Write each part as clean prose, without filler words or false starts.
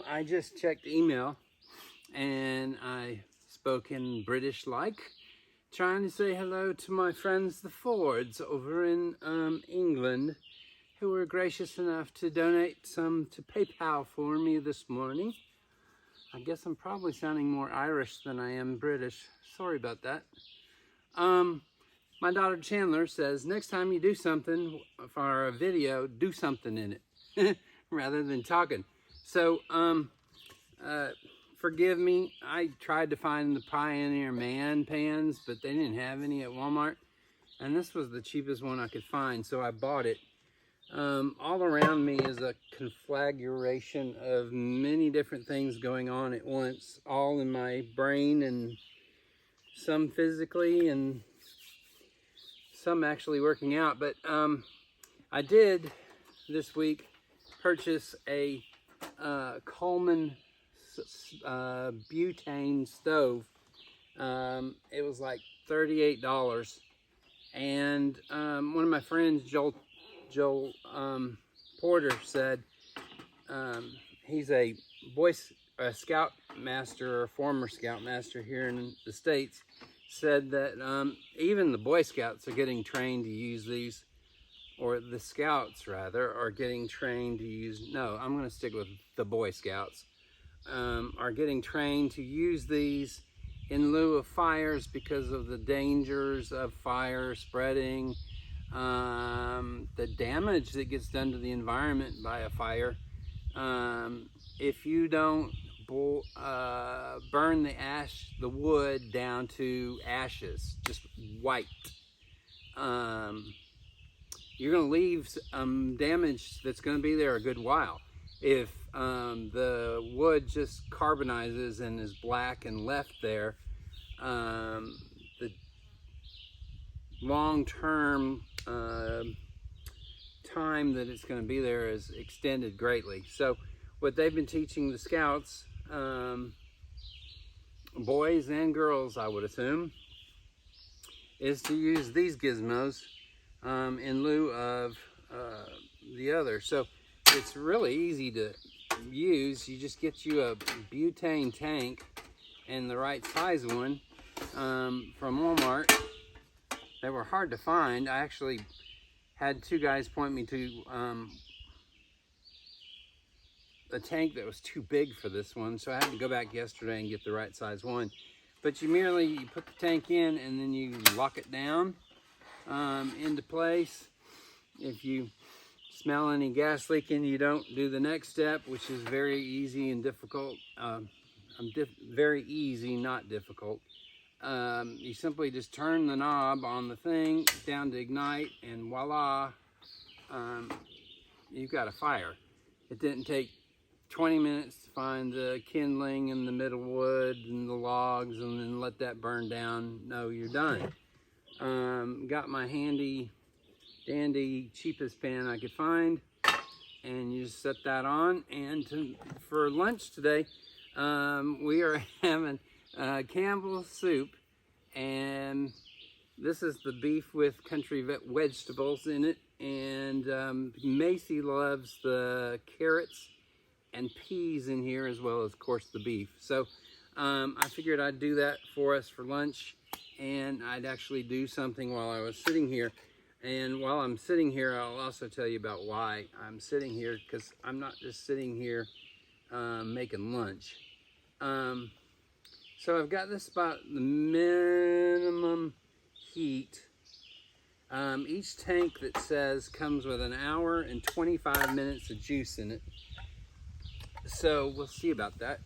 I just checked email and I spoke in British like, trying to say hello to my friends the Fords over in England, who were gracious enough to donate some to PayPal for me this morning. I guess I'm probably sounding more Irish than I am British. Sorry about that. My daughter Chandler says, next time you do something for a video, do something in it rather than talking. So, forgive me. I tried to find the Pioneer Man pans, but they didn't have any at Walmart. And this was the cheapest one I could find, so I bought it. All around me is a conflagration of many different things going on at once, all in my brain, and some physically and some actually working out. But I did this week purchase a Coleman butane stove. It was like $38, and one of my friends, Joel Porter, said he's a Scout Master or former Scout Master here in the States, said that even the Boy Scouts are getting trained to use these, or the Scouts rather are getting trained to use, no, I'm going to stick with the Boy Scouts, are getting trained to use these in lieu of fires because of the dangers of fire spreading, the damage that gets done to the environment by a fire. If you don't burn the wood down to ashes, just white, you're going to leave damage that's going to be there a good while. If the wood just carbonizes and is black and left there, the long-term time that it's going to be there is extended greatly. So what they've been teaching the Scouts, boys and girls I would assume, is to use these gizmos in lieu of the other. So it's really easy to use. You just get you a butane tank, and the right size one, from Walmart. They were hard to find. I actually had two guys point me to a tank that was too big for this one, so I had to go back yesterday and get the right size one. But you put the tank in and then you lock it down into place. If you smell any gas leaking, you don't do the next step, which is very easy and difficult. Very easy, not difficult. You simply just turn the knob on the thing down to ignite, and voila, you've got a fire. It didn't take 20 minutes to find the kindling and the middle wood and the logs and then let that burn down. No, you're done. Got my handy dandy cheapest pan I could find, and you just set that on. And for lunch today, we are having Campbell's soup, and this is the beef with country vegetables in it, and Macy loves the carrots and peas in here, as well as, of course, the beef. So I figured I'd do that for us for lunch, and I'd actually do something while I was sitting here. And while I'm sitting here, I'll also tell you about why I'm sitting here, because I'm not just sitting here making lunch. So I've got this about the minimum heat. Each tank that says comes with an hour and 25 minutes of juice in it. So we'll see about that.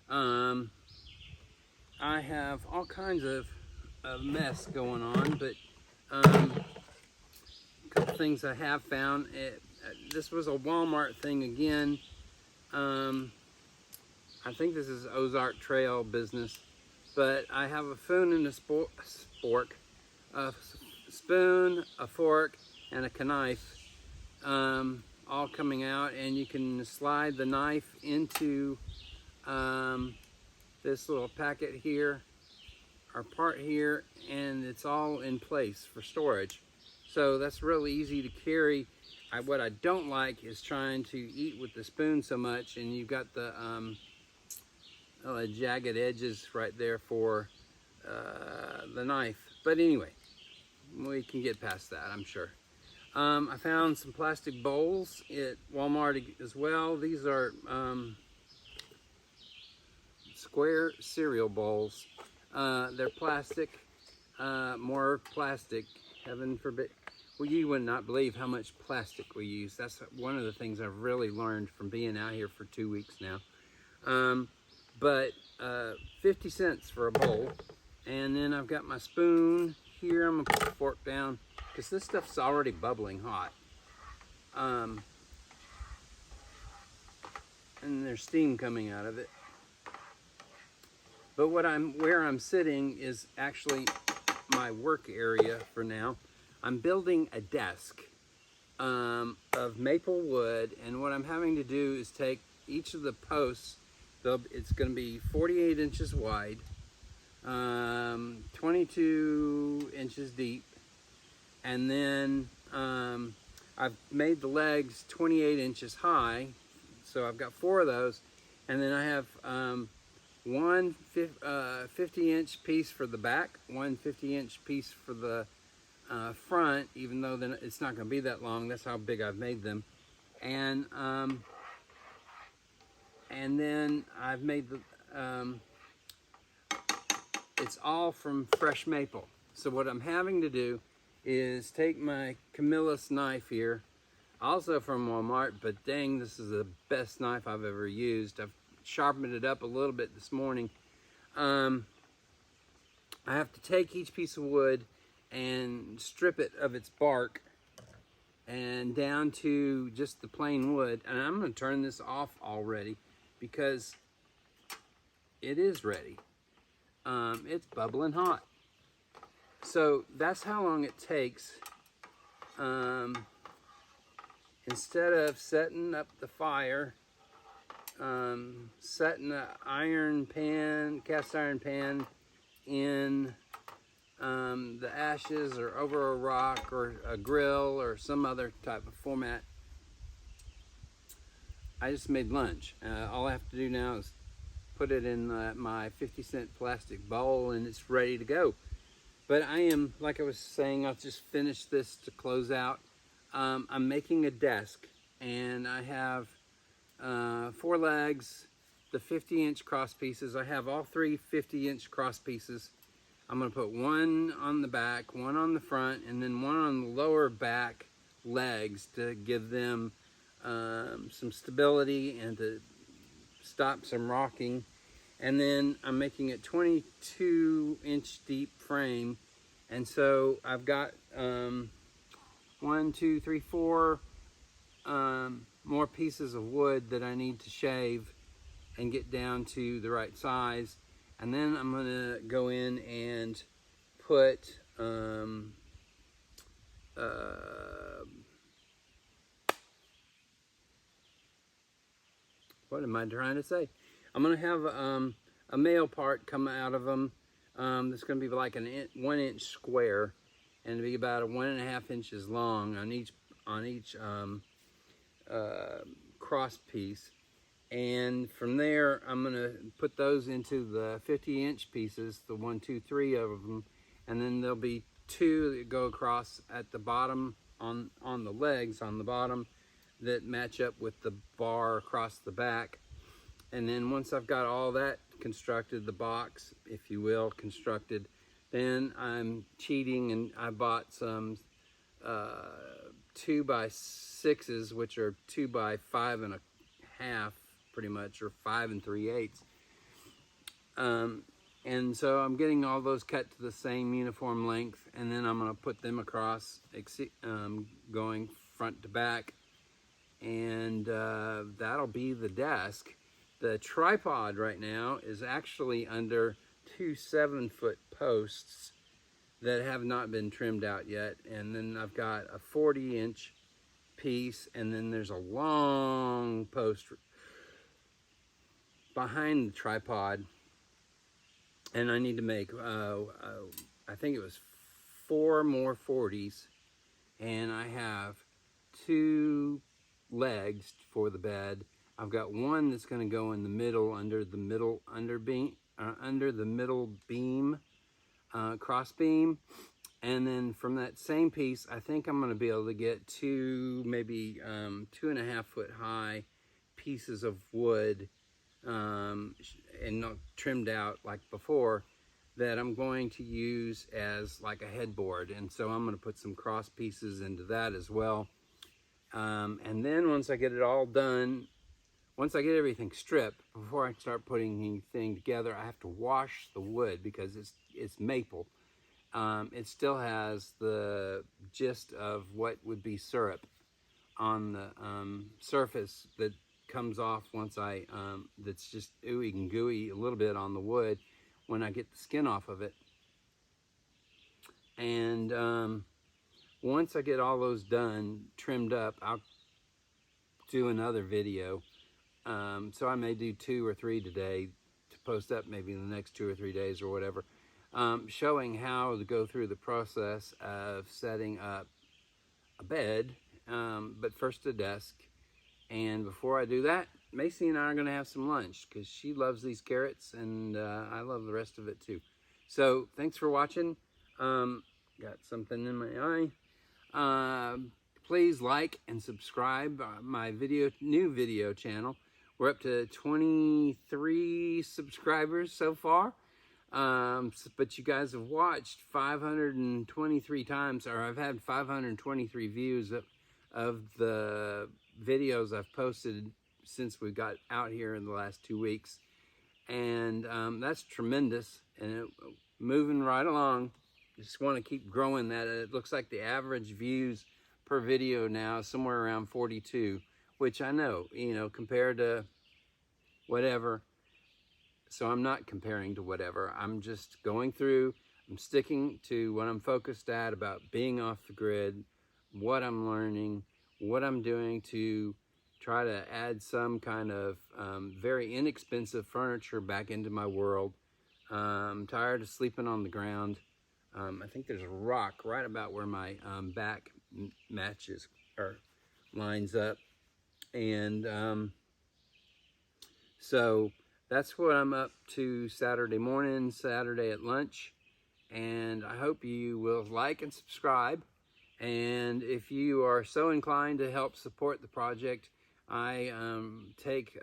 I have all kinds of mess going on, but a couple things I have found. This was a Walmart thing again. I think this is Ozark Trail business, but I have a spoon and a spork, a spoon, a fork, and a knife, all coming out, and you can slide the knife into this little packet here, or part here, and it's all in place for storage. So that's really easy to carry. what I don't like is trying to eat with the spoon so much, and you've got the jagged edges right there for the knife. But anyway, we can get past that, I'm sure. I found some plastic bowls at Walmart as well. These are square cereal bowls. They're plastic, more plastic, heaven forbid. Well, you would not believe how much plastic we use. That's one of the things I've really learned from being out here for 2 weeks now. But 50 cents for a bowl. And then I've got my spoon here. I'm gonna put the fork down because this stuff's already bubbling hot. And there's steam coming out of it. But where I'm sitting is actually my work area for now. I'm building a desk of maple wood, and what I'm having to do is take each of the posts. It's going to be 48 inches wide, 22 inches deep, and then I've made the legs 28 inches high, so I've got 4 of those, and then I have one 50-inch piece for the back, one 50-inch piece for the front, even though then it's not going to be that long. That's how big I've made them. And then I've made the it's all from fresh maple. So what I'm having to do is take my Camillus knife here, also from Walmart, but dang, this is the best knife I've ever used. I've sharpened it up a little bit this morning. I have to take each piece of wood and strip it of its bark and down to just the plain wood. And I'm going to turn this off already because it is ready. It's bubbling hot. So that's how long it takes. Instead of setting up the fire, setting an iron pan, cast iron pan in the ashes or over a rock or a grill or some other type of format, I just made lunch. All I have to do now is put it in my 50-cent plastic bowl and it's ready to go. But I am, like I was saying, I'll just finish this to close out. I'm making a desk, and I have 4 legs, the 50-inch cross pieces. I have all 3 50-inch cross pieces. I'm going to put one on the back, one on the front, and then one on the lower back legs to give them some stability and to stop some rocking. And then I'm making it 22-inch deep frame, and so I've got 1, 2, 3, 4 more pieces of wood that I need to shave and get down to the right size. And then I'm going to go in and put what am I trying to say? I'm going to have a male part come out of them. That's going to be like a 1-inch square, and it'll be about 1.5 inches long on each cross piece. And from there, I'm going to put those into the 50-inch pieces, the 1, 2, 3 of them, and then there'll be 2 that go across at the bottom on the legs on the bottom that match up with the bar across the back. And then once I've got all that constructed, the box, if you will, constructed, then I'm cheating and I bought some 2x6s, which are 2 by 5 1/2, pretty much, or 5 3/8. And so I'm getting all those cut to the same uniform length, and then I'm going to put them across, going front to back, and that'll be the desk. The tripod right now is actually under 2 7-foot posts that have not been trimmed out yet, and then I've got a 40-inch piece, and then there's a long post behind the tripod, and I need to make I think it was 4 more 40s, and I have 2 legs for the bed. I've got one that's going to go in the middle, under the middle beam, cross beam. And then from that same piece, I think I'm going to be able to get 2, maybe 2.5 foot high pieces of wood, and not trimmed out like before, that I'm going to use as like a headboard. And so I'm going to put some cross pieces into that as well. And then once I get it all done, once I get everything stripped, before I start putting anything together, I have to wash the wood because it's maple. It still has the gist of what would be syrup on the surface that comes off once that's just ooey and gooey a little bit on the wood when I get the skin off of it. And once I get all those done, trimmed up, I'll do another video. So I may do 2 or 3 today to post up maybe in the next 2 or 3 days or whatever, showing how to go through the process of setting up a bed, but first a desk. And before I do that, Macy and I are going to have some lunch because she loves these carrots, and I love the rest of it too. So thanks for watching. Got something in my eye. Please like and subscribe my new video channel. We're up to 23 subscribers so far. But you guys have watched 523 times, or I've had 523 views of the videos I've posted since we got out here in the last 2 weeks. And that's tremendous, and moving right along. Just want to keep growing that. It looks like the average views per video now is somewhere around 42, which I know, compared to whatever. So I'm not comparing to whatever. I'm just going through, I'm sticking to what I'm focused at about being off the grid, what I'm learning, what I'm doing to try to add some kind of very inexpensive furniture back into my world. I'm tired of sleeping on the ground. I think there's a rock right about where my back matches or lines up. And so that's what I'm up to Saturday morning, Saturday at lunch. And I hope you will like and subscribe. And if you are so inclined to help support the project, I take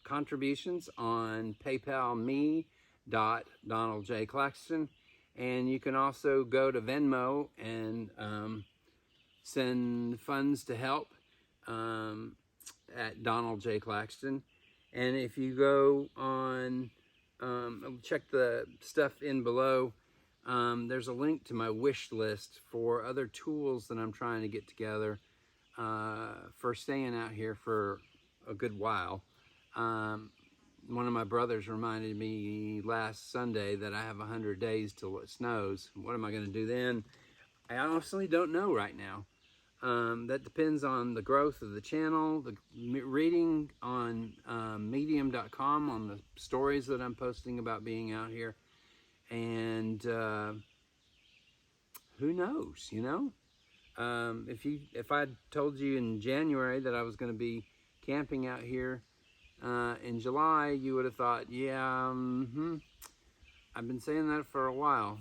contributions on PayPal me.DonaldJClaxton. And you can also go to Venmo and send funds to help at Donald J. Claxton. And if you go on, check the stuff in below, there's a link to my wish list for other tools that I'm trying to get together for staying out here for a good while. One of my brothers reminded me last Sunday that I have 100 days till it snows. What am I going to do then? I honestly don't know right now. That depends on the growth of the channel, the reading on medium.com on the stories that I'm posting about being out here. And who knows, If I told you in January that I was going to be camping out here in July, you would have thought, yeah, I've been saying that for a while.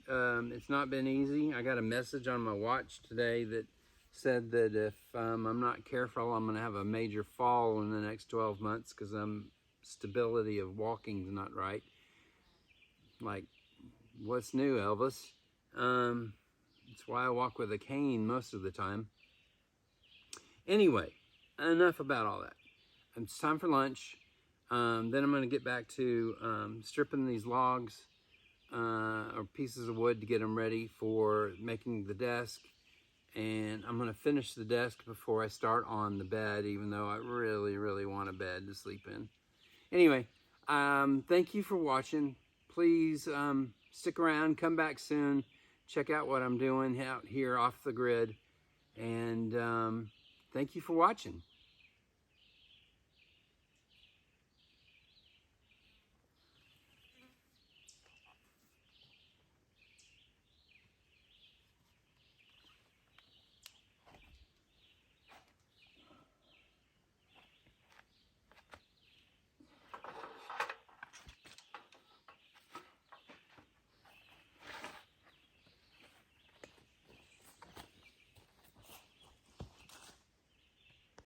It's not been easy. I got a message on my watch today that said that if I'm not careful, I'm going to have a major fall in the next 12 months because stability of walking is not right. Like, what's new, Elvis? That's why I walk with a cane most of the time. Anyway, enough about all that. It's time for lunch. Then I'm going to get back to stripping these logs or pieces of wood to get them ready for making the desk. And I'm going to finish the desk before I start on the bed, even though I really, really want a bed to sleep in. Anyway, thank you for watching. Please stick around, come back soon. Check out what I'm doing out here off the grid. And thank you for watching.